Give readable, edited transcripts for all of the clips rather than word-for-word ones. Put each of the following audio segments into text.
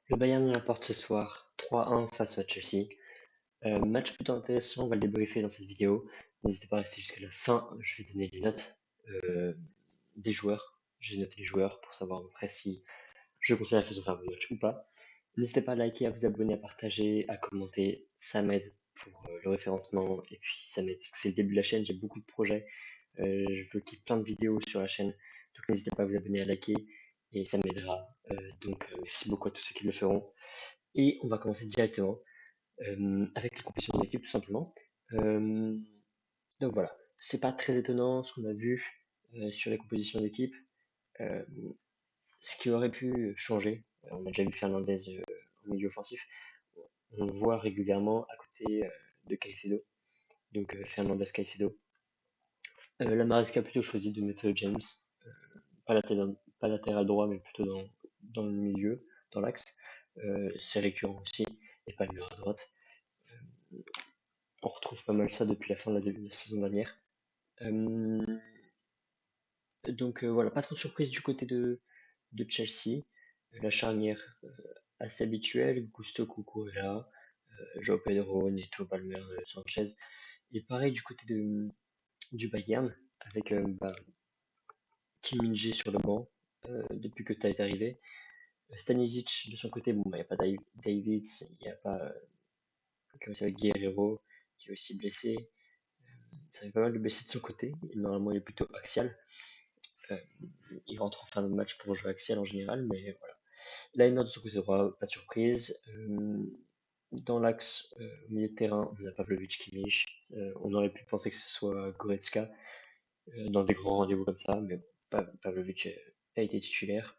Le Bayern l'emporte ce soir 3-1 face à Chelsea. Match plutôt intéressant, on va le débriefer dans cette vidéo. N'hésitez pas à rester jusqu'à la fin, je vais donner les notes euh, des joueurs. J'ai noté les joueurs pour savoir à peu près si je considère qu'ils ont fait un bon match ou pas. N'hésitez pas à liker, à vous abonner, à partager, à commenter, ça m'aide pour le référencement et puis ça m'aide parce que c'est le début de la chaîne, j'ai beaucoup de projets, je veux qu'il y ait plein de vidéos sur la chaîne, donc n'hésitez pas à vous abonner, à liker et ça m'aidera. Merci beaucoup à tous ceux qui le feront. Et on va commencer directement avec les compositions de l'équipe tout simplement. Euh, donc voilà, c'est pas très étonnant ce qu'on a vu sur les compositions d'équipe. Euh, Ce qui aurait pu changer, on a déjà vu Fernandez au milieu offensif, on le voit régulièrement à côté de Caicedo, donc Fernandez Caicedo. La Maresca a plutôt choisi de mettre James, euh, pas latéral droit, mais plutôt dans le milieu, dans l'axe. C'est récurrent aussi, et pas le à droite. On retrouve pas mal ça depuis la fin de la saison dernière. Euh, voilà, pas trop de surprise du côté de Chelsea. La charnière assez habituelle, Gusto Cucurella, João Pedro, Neto, Palmer, Sanchez. Et pareil du côté du Bayern, avec Kim Min-jae sur le banc, depuis que Tait est arrivé. Stanisic de son côté, bon, il n'y a pas Davids, il n'y a pas comme ça, Guerrero qui est aussi blessé. Ça fait pas mal de blessés de son côté. Normalement, il est plutôt axial. Euh, il rentre en fin de match pour jouer axial en général, mais voilà. Liner de son côté droit, pas de surprise. Dans l'axe, au milieu de terrain, on a Pavlovic Kimmich. On aurait pu penser que ce soit Goretzka dans des grands rendez-vous comme ça, mais bon, Pavlovic a été titulaire.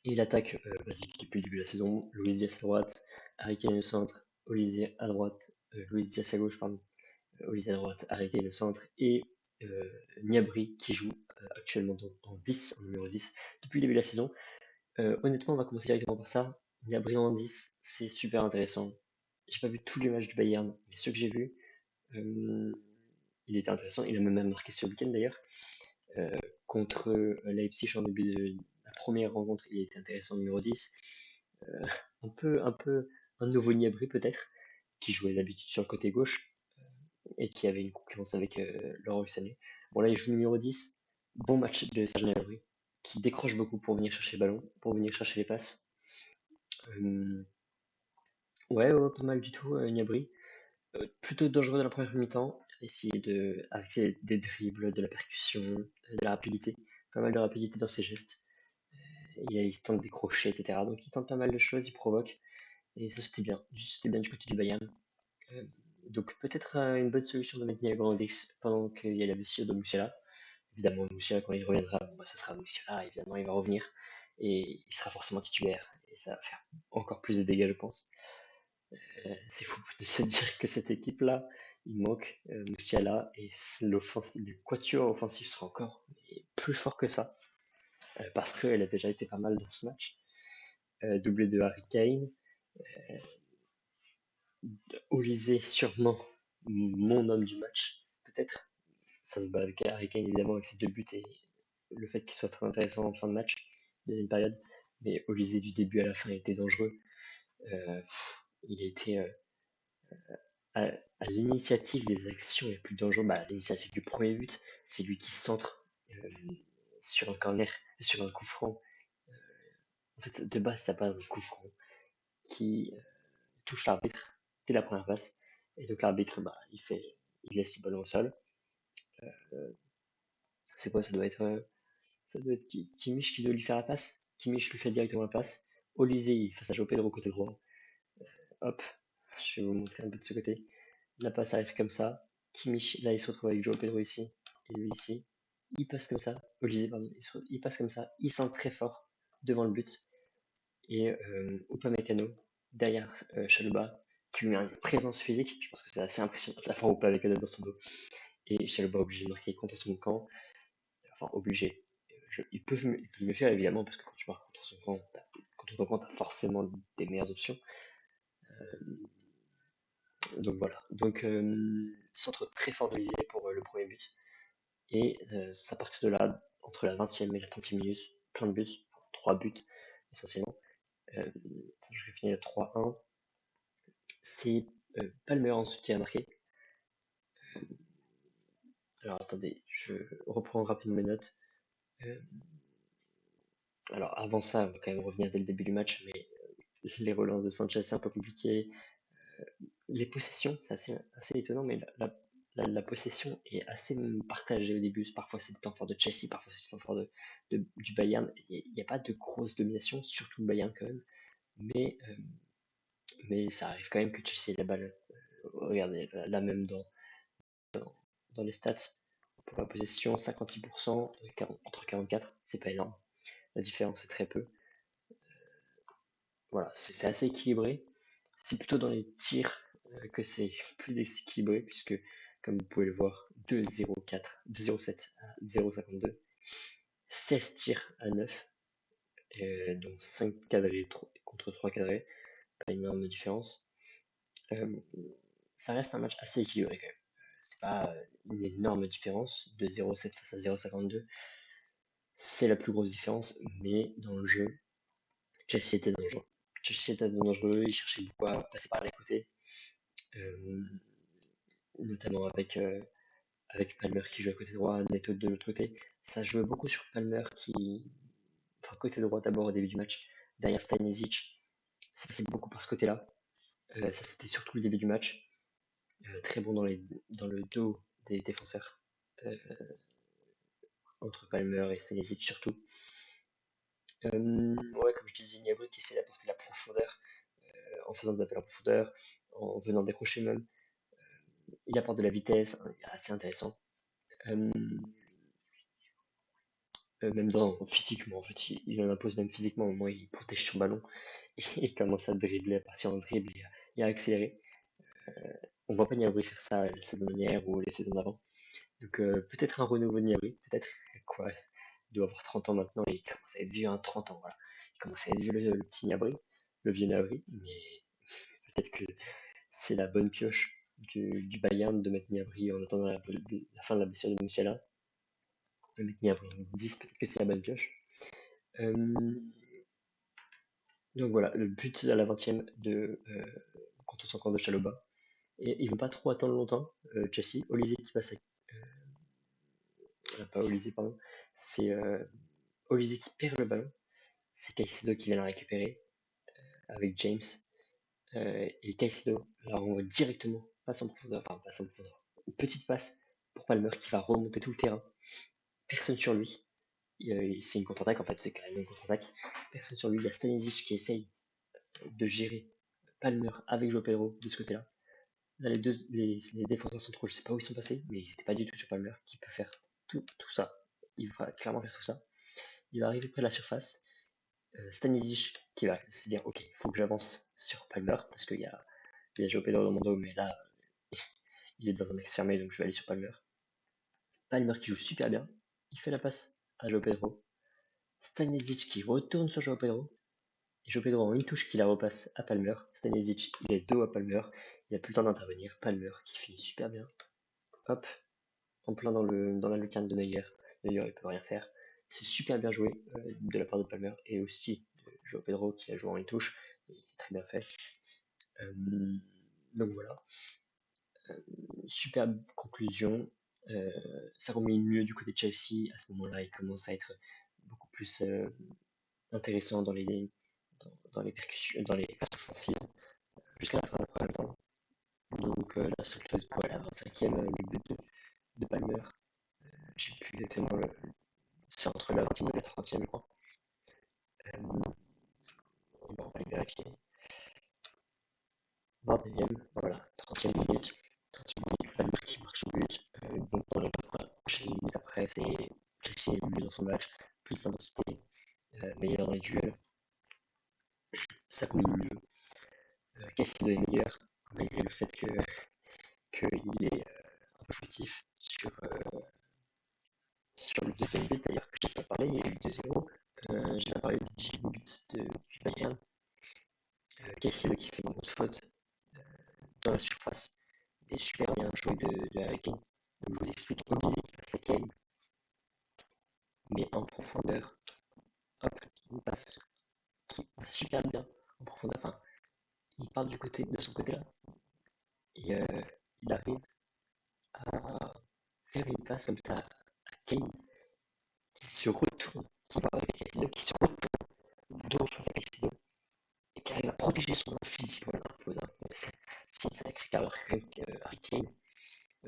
Et l'attaque basique depuis le début de la saison, Luis Diaz à droite, Harry Kane au centre, Olise à droite, Luis Diaz à gauche, pardon, Olise à droite, Harry Kane au centre, et Gnabry qui joue actuellement en 10, en numéro 10, depuis le début de la saison. Honnêtement, on va commencer directement par ça. Gnabry en 10, c'est super intéressant. J'ai pas vu tous les matchs du Bayern, mais ceux que j'ai vus, euh, il était intéressant. Il a même marqué ce week-end d'ailleurs. Euh, Contre Leipzig en début de la première rencontre, il était intéressant numéro 10. Euh, un peu un nouveau Gnabry peut-être, qui jouait d'habitude sur le côté gauche et qui avait une concurrence avec Leroy Sané. Bon là il joue numéro 10, bon match de Serge Gnabry, qui décroche beaucoup pour venir chercher le ballon, pour venir chercher les passes. Euh, ouais, pas mal du tout Gnabry. Plutôt dangereux dans la première mi-temps, essayer avec des dribbles, de la percussion, de la rapidité, pas mal de rapidité dans ses gestes. Il se tente des crochets, etc. Donc il tente pas mal de choses, il provoque. Et ça c'était bien du côté du Bayern. Euh, donc peut-être une bonne solution de mettre Niagara en Dix pendant qu'il y a la blessure de Moussiala. Évidemment, Moussiala quand il reviendra, bon, bah, ça sera Moussiala, évidemment il va revenir. Et il sera forcément titulaire. Et ça va faire encore plus de dégâts, je pense. C'est fou de se dire que cette équipe-là, il manque Musiala et le quatuor offensif sera encore plus fort que ça parce qu'elle a déjà été pas mal dans ce match. Doublé de Harry Kane, Olysée sûrement mon homme du match, peut-être. Ça se bat avec Harry Kane évidemment avec ses deux buts et le fait qu'il soit très intéressant en fin de match, deuxième période. Mais Olysée du début à la fin était dangereux. Euh, il a été à, à l'initiative des actions les plus dangereuses, à l'initiative du premier but, c'est lui qui centre sur un corner, sur un coup franc. En fait, de base, ça passe un coup franc qui touche l'arbitre dès la première passe. Et donc l'arbitre, il laisse le ballon au sol. Euh, c'est quoi? Ça doit être Kimmich qui doit lui faire la passe. Kimmich lui fait directement la passe. Olysée face à João Pedro côté droit. Hop, je vais vous montrer un peu de ce côté. La passe arrive comme ça. Kimmich, là, il se retrouve avec Joao Pedro ici. Et lui ici. Il passe comme ça. Olysée, pardon. Il passe comme ça. Il sent très fort devant le but. Et Upamecano, derrière Chalobah, qui lui a une présence physique. Je pense que c'est assez impressionnant. La fois Upamecano dans son dos. Et Chalobah obligé de marquer contre son camp. Enfin, obligé. Il peut mieux faire évidemment, parce que quand tu marques contre ton camp, t'as forcément des meilleures options. Donc voilà. Donc, centre très fort de Lisée pour le premier but. Et à partir de là, entre la 20e et la 30e minute, plein de buts, 3 buts essentiellement. Je vais finir à 3-1. C'est Palmer ensuite qui a marqué. Alors attendez, je reprends rapidement mes notes. Alors avant ça, on va quand même revenir dès le début du match, mais les relances de Sanchez, c'est un peu compliqué. Les possessions, c'est assez étonnant, mais la possession est assez partagée au début. Parfois c'est le temps fort de Chelsea, parfois c'est le temps fort du Bayern. Il n'y a pas de grosse domination, surtout le Bayern quand même. Mais ça arrive quand même que Chelsea ait la balle. Regardez, là même dans les stats, pour la possession, 56% contre 44, c'est pas énorme. La différence est très peu. Voilà, c'est assez équilibré. C'est plutôt dans les tirs que c'est plus déséquilibré, puisque, comme vous pouvez le voir, 2-0-4, 2-0-7 à 0-52, 16 tirs à 9, donc 5 cadrés contre 3 cadrés, pas une énorme différence. Ça reste un match assez équilibré quand même. C'est pas une énorme différence, de 0-7 face à 0-52, c'est la plus grosse différence, mais dans le jeu, Chelsea était dangereux. Chelsea était dangereux, il cherchait beaucoup à passer par les côtés. Notamment avec Palmer qui joue à côté droit, Neto de l'autre côté. Ça jouait beaucoup sur Palmer enfin côté droit d'abord au début du match, derrière Stanisic, ça passait beaucoup par ce côté-là. Ça c'était surtout le début du match. Très bon dans le dos des défenseurs, euh, entre Palmer et Stanisic surtout. Ouais, comme je disais, Gnabry qui essaie d'apporter la profondeur en faisant des appels en profondeur, en venant décrocher même. Il apporte de la vitesse, assez intéressant. Euh, Même physiquement, en fait, il en impose même physiquement. Au moins, il protège son ballon et il commence à dribbler, à partir en dribble et à accélérer. On voit pas Niabri faire ça la saison dernière ou les saisons d'avant. Donc, peut-être un renouveau de Niabri, peut-être. Quoi, il doit avoir 30 ans maintenant et il commence à être vieux, hein, 30 ans, voilà. Il commence à être vieux, le petit Niabri, le vieux Niabri, mais peut-être que c'est la bonne pioche du Bayern de mettre Niabri en attendant la fin de la blessure de Musiala. De mettre Niabri en 10, peut-être que c'est la bonne pioche. Donc voilà, le but à la 20e contre son camp de Chaloba. Et ils ne vont pas trop attendre longtemps, Chelsea. Olysée qui passe pas Olysée, pardon. C'est Olysée qui perd le ballon. C'est Caicedo qui vient la récupérer avec James. Et Caicedo la renvoie directement, passe en profondeur, enfin passe en profondeur. Une petite passe pour Palmer qui va remonter tout le terrain. Personne sur lui. C'est une contre-attaque en fait, c'est quand même une contre-attaque. Personne sur lui. Il y a Stanisic qui essaye de gérer Palmer avec João Pedro de ce côté-là. Là, les défenseurs centraux, je sais pas où ils sont passés, mais ils n'étaient pas du tout sur Palmer qui peut faire tout ça. Il va clairement faire tout ça. Il va arriver près de la surface. Stanisic qui va se dire ok, il faut que j'avance sur Palmer parce qu'il y a João Pedro dans mon dos, mais là il est dans un axe fermé donc je vais aller sur Palmer. Palmer qui joue super bien, il fait la passe à João Pedro. Stanisic qui retourne sur João Pedro. Et João Pedro en une touche qui la repasse à Palmer. Stanisic il est dos à Palmer, il a plus le temps d'intervenir. Palmer qui finit super bien. Hop, en plein dans la lucarne de Neuer. Neuer il peut rien faire. C'est super bien joué de la part de Palmer et aussi de João Pedro qui a joué en une touche. C'est très bien fait. Donc voilà. Superbe conclusion. Ça remet mieux du côté de Chelsea. À ce moment-là, il commence à être beaucoup plus intéressant dans les percussions, dans les passes offensives jusqu'à la fin de la première temps. Donc là, c'est peut-être quoi, la 25e, le but de Palmer. J'ai plus exactement c'est entre la 20e et la 30e, je crois. On va aller vérifier. 21e, voilà, 30e minute. 30e minute, Palmer qui marche au but. Donc dans les 4 prochaines minutes après, c'est Chelsea est mieux dans son match, plus d'intensité, meilleur dans les duels. Ça coule mieux. Caicedo est meilleur, malgré le fait qu'il est un peu fautif sur le deuxième but d'ailleurs que j'ai pas parlé, il y a eu 2-0. J'ai pas parlé du 18 but du Bayern. Caicedo qui fait une grosse faute dans la surface, et super bien joué de Harry Kane. Donc je vous explique, Olysée qui passe à Kane, mais en profondeur. Hop, une passe qui va super bien en profondeur. Enfin, il part du côté de son côté là et il arrive à faire une passe comme ça à Kane qui se retourne, qui va avec Caicedo, qui se retourne dos face à Caicedo et qui arrive à protéger son physique. Voilà, un peu, c'est une sacrée carrière quand même Harry Kane.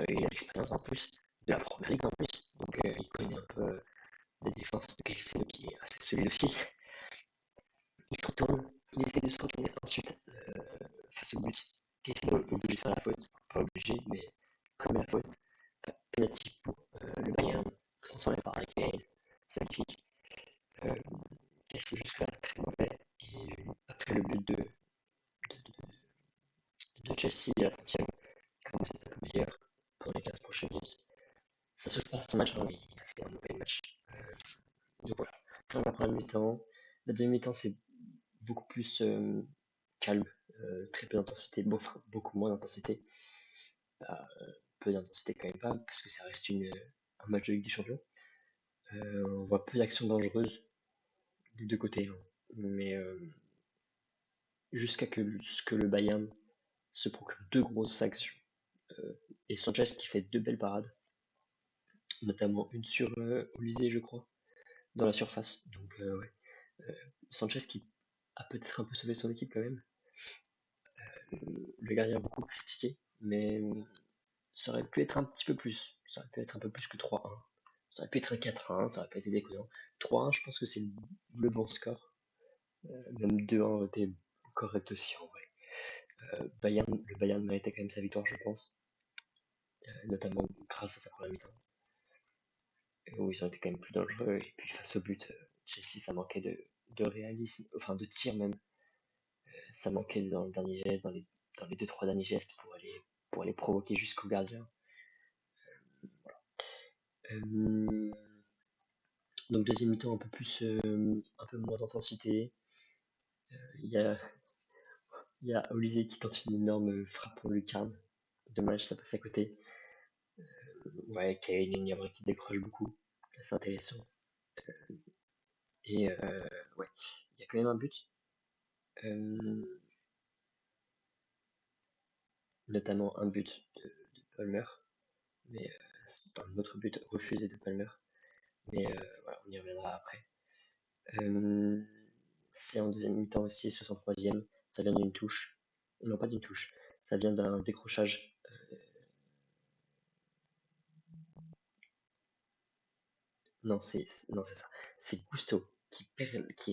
Il a l'expérience en plus de la première ligue en plus, donc il connaît un peu la défense de Caicedo qui est assez solide aussi. Il se retourne, il essaie de se retourner ensuite face au but. Caicedo est obligé de faire la faute, pas obligé, mais comme la faute, penalty pour le Bayern, transformé par Harry Kane, c'est magnifique. Euh, Caicedo jusque-là très mauvais, et après le but de Chelsea à la 30e, il commence à être un peu meilleur pour les 15 prochaines minutes. Ça se passe ce match, hein, mais il a fait un mauvais match. Donc voilà, fin de la première mi-temps. La deuxième mi-temps, c'est beaucoup plus calme, très peu d'intensité, beaucoup moins d'intensité. Bah, peu d'intensité quand même pas, parce que ça reste un match de Ligue des Champions. On voit peu d'actions dangereuses des deux côtés, hein. Mais jusqu'à ce que le Bayern se procure deux grosses actions. Et Sanchez qui fait deux belles parades, notamment une sur Olysée, je crois, dans la surface. Donc ouais. Sanchez qui a peut-être un peu sauvé son équipe quand même. Le gardien a beaucoup critiqué, mais ça aurait pu être un petit peu plus. Ça aurait pu être un peu plus que 3-1. Ça aurait pu être un 4-1, ça aurait pas été déconnant. 3-1, je pense que c'est le bon score. Même 2-1 aurait été correct aussi en vrai. Le Bayern méritait quand même sa victoire, je pense. Notamment grâce à sa première mi-temps. Où ils ont été quand même plus dangereux. Et puis face au but, Chelsea, ça manquait de réalisme, enfin de tir même. Ça manquait dans le dernier geste, dans les 2-3 derniers gestes pour aller provoquer jusqu'au gardien. Euh, donc deuxième mi-temps un peu moins d'intensité. Il y a, il y a Olysée qui tente une énorme frappe pour Lucarne. Dommage, ça passe à côté. Ouais, Kane et Niabri qui décroche beaucoup. C'est intéressant. Et ouais, il y a quand même un but. Euh, Notamment un but de Palmer. Mais c'est un autre but refusé de Palmer. Mais voilà, on y reviendra après. Euh, c'est en deuxième mi-temps aussi, 63e. Ça vient d'une touche. Non, pas d'une touche. Ça vient d'un décrochage. Non, c'est ça. C'est Gusto qui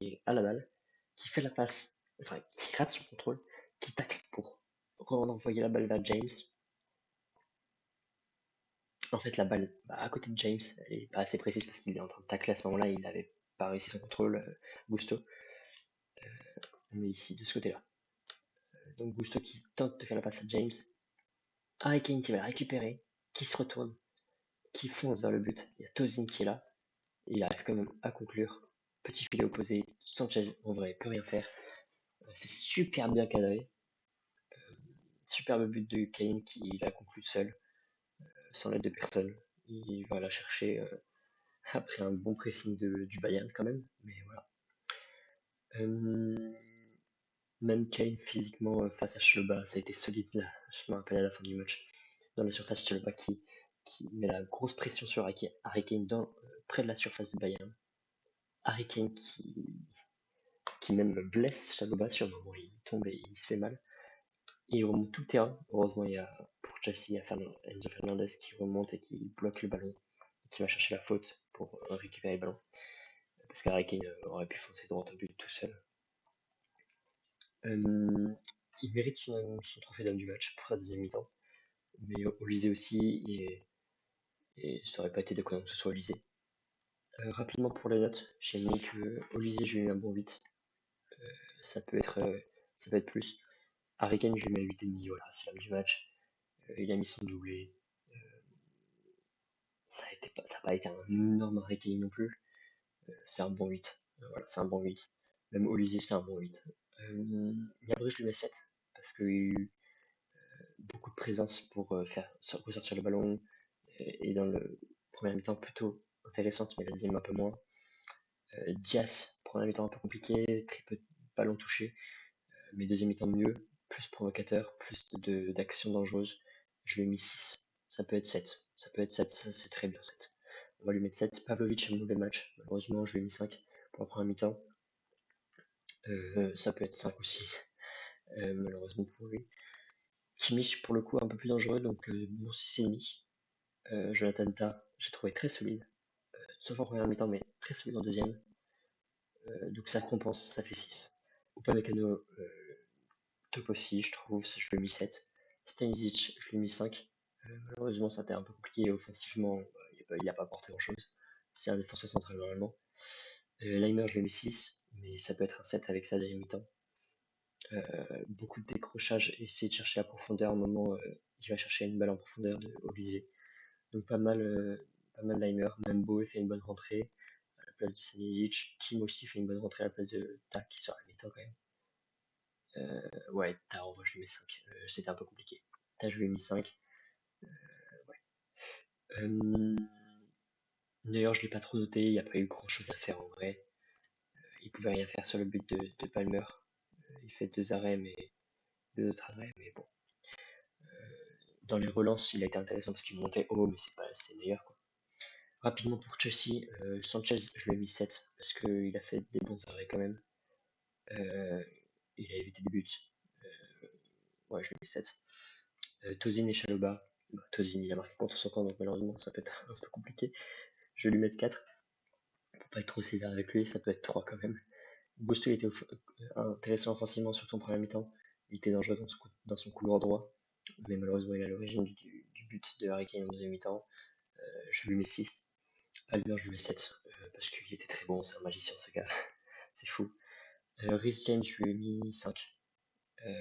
est à la balle, qui fait la passe, enfin, qui rate son contrôle, qui tacle pour envoyer la balle vers James. En fait, la balle à côté de James, elle est pas assez précise parce qu'il est en train de tacler à ce moment-là, il n'avait pas réussi son contrôle, Gusto. On est ici, de ce côté-là. Donc Gusto qui tente de faire la passe à James. Harry Kane qui va la récupérer, qui se retourne, qui fonce vers le but. Il y a Tozin qui est là, et il arrive quand même à conclure. Petit filet opposé, Sanchez en vrai peut rien faire. C'est super bien cadré. Superbe but de Kane qui l'a conclu seul, sans l'aide de personne. Il va la chercher après un bon pressing du Bayern quand même. Mais voilà. Euh, Même Kane physiquement face à Chalobah, ça a été solide là. Je me rappelle à la fin du match. Dans la surface, Chalobah qui met la grosse pression sur Harry Kane près de la surface du Bayern. Harry Kane qui même blesse Chalobah sur le moment, il tombe et il se fait mal. Et il remonte tout le terrain. Heureusement, pour Chelsea, il y a Enzo Fernandez qui remonte et qui bloque le ballon, qui va chercher la faute pour récupérer le ballon. Parce qu'Harry Kane aurait pu foncer droit au but tout seul. Euh, il mérite son trophée d'homme du match pour sa deuxième mi-temps. Mais Olysée aussi, et ça aurait pas été déconnant que ce soit Olysée. Rapidement pour les notes, j'ai mis que Olysée, je lui ai mis un bon 8. Ça peut être, euh, ça peut être plus. Harry Kane, je lui mets 8,5, voilà, c'est l'homme du match. Il a mis son doublé. Ça n'a pas été un énorme Harry Kane non plus. C'est un bon 8. Voilà, c'est un bon 8. Même Olysée, c'est un bon 8. Gnabry, je lui mets 7. Parce qu'il y a eu beaucoup de présence pour faire ressortir le ballon. Et dans le premier mi-temps, plutôt intéressante, mais la deuxième un peu moins. Diaz, premier mi-temps un peu compliqué. Très peu, ballon touché. Mais deuxième mi-temps mieux, plus provocateur, plus d'actions dangereuses. Je lui ai mis 6. Ça peut être 7. Ça peut être 7, ça c'est très bien 7. On va lui mettre 7. Pavlovic a un mauvais match. Malheureusement, je lui ai mis 5 pour la première mi-temps. Ça peut être 5 aussi, malheureusement pour lui. Kimmich, pour le coup, un peu plus dangereux, donc bon 6,5. Jonathan Ta, j'ai trouvé très solide, sauf en première mi-temps, mais très solide en deuxième. Donc ça compense, ça fait 6. Upamecano, top aussi, je trouve, je lui ai mis 7. Stanisic, je lui ai mis 5. Malheureusement, ça a été un peu compliqué offensivement, il n'a pas apporté grand-chose. C'est un défenseur central normalement. Leimer, je lui ai mis 6, mais ça peut être un 7 avec sa deuxième mi-temps. Beaucoup de décrochage, essayer de chercher la profondeur au moment il va chercher une balle en profondeur de Olysée. Donc pas mal Leimer. Même Boe fait une bonne rentrée à la place de Stanisic. Kim aussi fait une bonne rentrée à la place de Tak qui sort à la mi-temps quand même. Ouais, Ta, en vrai, je lui mets 5. C'était un peu compliqué. Ta, je lui ai mis 5. Ouais. D'ailleurs, je l'ai pas trop noté, il n'y a pas eu grand chose à faire en vrai. Il pouvait rien faire sur le but de Palmer. Il fait deux arrêts, mais deux autres arrêts, mais bon. Dans les relances, il a été intéressant parce qu'il montait haut, mais c'est pas assez meilleur quoi. Rapidement pour Chelsea, Sanchez, je lui ai mis 7 parce qu'il a fait des bons arrêts quand même. Euh, il a évité des buts. Euh, ouais, je lui ai mis 7. Tozin et Chaloba. Tozin, il a marqué contre son camp, donc malheureusement, ça peut être un peu compliqué. Je vais lui mettre 4. Pour pas être trop sévère avec lui, ça peut être 3 quand même. Gusto était intéressant offensivement, surtout en première mi-temps. Il était dangereux dans son couloir droit. Mais malheureusement, il est à l'origine du but de Harry Kane en deuxième mi-temps. Je lui mets 6. Albert, je lui mets 7. Parce qu'il était très bon, c'est un magicien ce gars. C'est fou. Rhys James, je lui ai mis 5.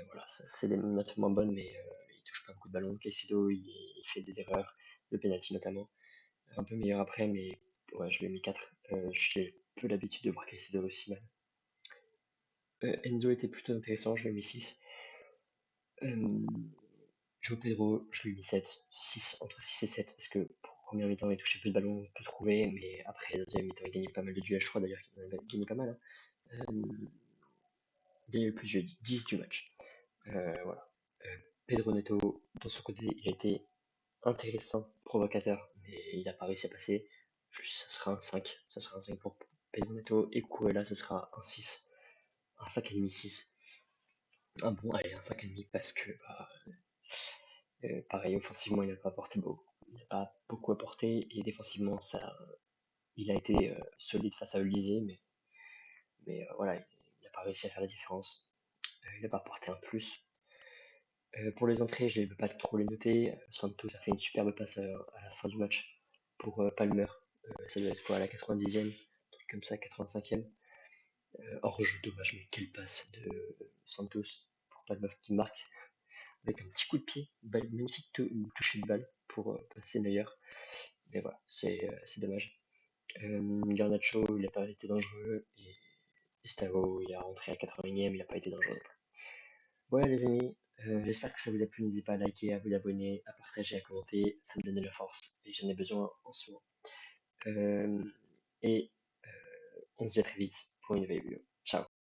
Voilà, c'est des notes moins bonnes, mais il touche pas beaucoup de ballons. Caicedo, il fait des erreurs, le penalty notamment. Un peu meilleur après, mais ouais, je lui ai mis 4. J'ai peu l'habitude de voir Caicedo aussi mal. Enzo était plutôt intéressant, je lui ai mis 6. Joe Pedro, je lui ai mis 7. 6, entre 6 et 7, parce que pour première mi-temps, il touchait peu de ballons, on peut trouver, mais après, deuxième mi-temps, il gagnait pas mal de duels, je crois d'ailleurs qu'il en avait gagné pas mal. Hein. Gagné le plus de 10 du match. Voilà. Pedro Neto, dans son côté, il a été intéressant, provocateur, mais il n'a pas réussi à passer. Ça sera un 5. Ça sera un 5 pour Pedro Neto. Et Cuella, ce sera un 6. Un 5,5, 6. Ah bon, allez, un 5,5 parce que, bah, pareil, offensivement, il n'a pas apporté beaucoup. Il n'a pas beaucoup apporté et défensivement, il a été solide face à Olysée, mais voilà, il n'a pas réussi à faire la différence. Il n'a pas apporté un plus. Pour les entrées, je ne vais pas trop les noter. Santos a fait une superbe passe à la fin du match pour Palmer. Ça doit être quoi, à la 90e, un truc comme ça, 85e. Hors jeu, dommage, mais quelle passe de Santos pour Palmer qui marque avec un petit coup de pied, magnifique toucher de balle pour passer meilleur. Mais voilà, c'est dommage. Garnacho, il n'a pas été dangereux et Estavo, il a rentré à 80e, il n'a pas été dangereux. Voilà les amis, j'espère que ça vous a plu. N'hésitez pas à liker, à vous abonner, à partager, à commenter. Ça me donne de la force et j'en ai besoin en ce moment. Euh, et on se dit à très vite pour une nouvelle vidéo.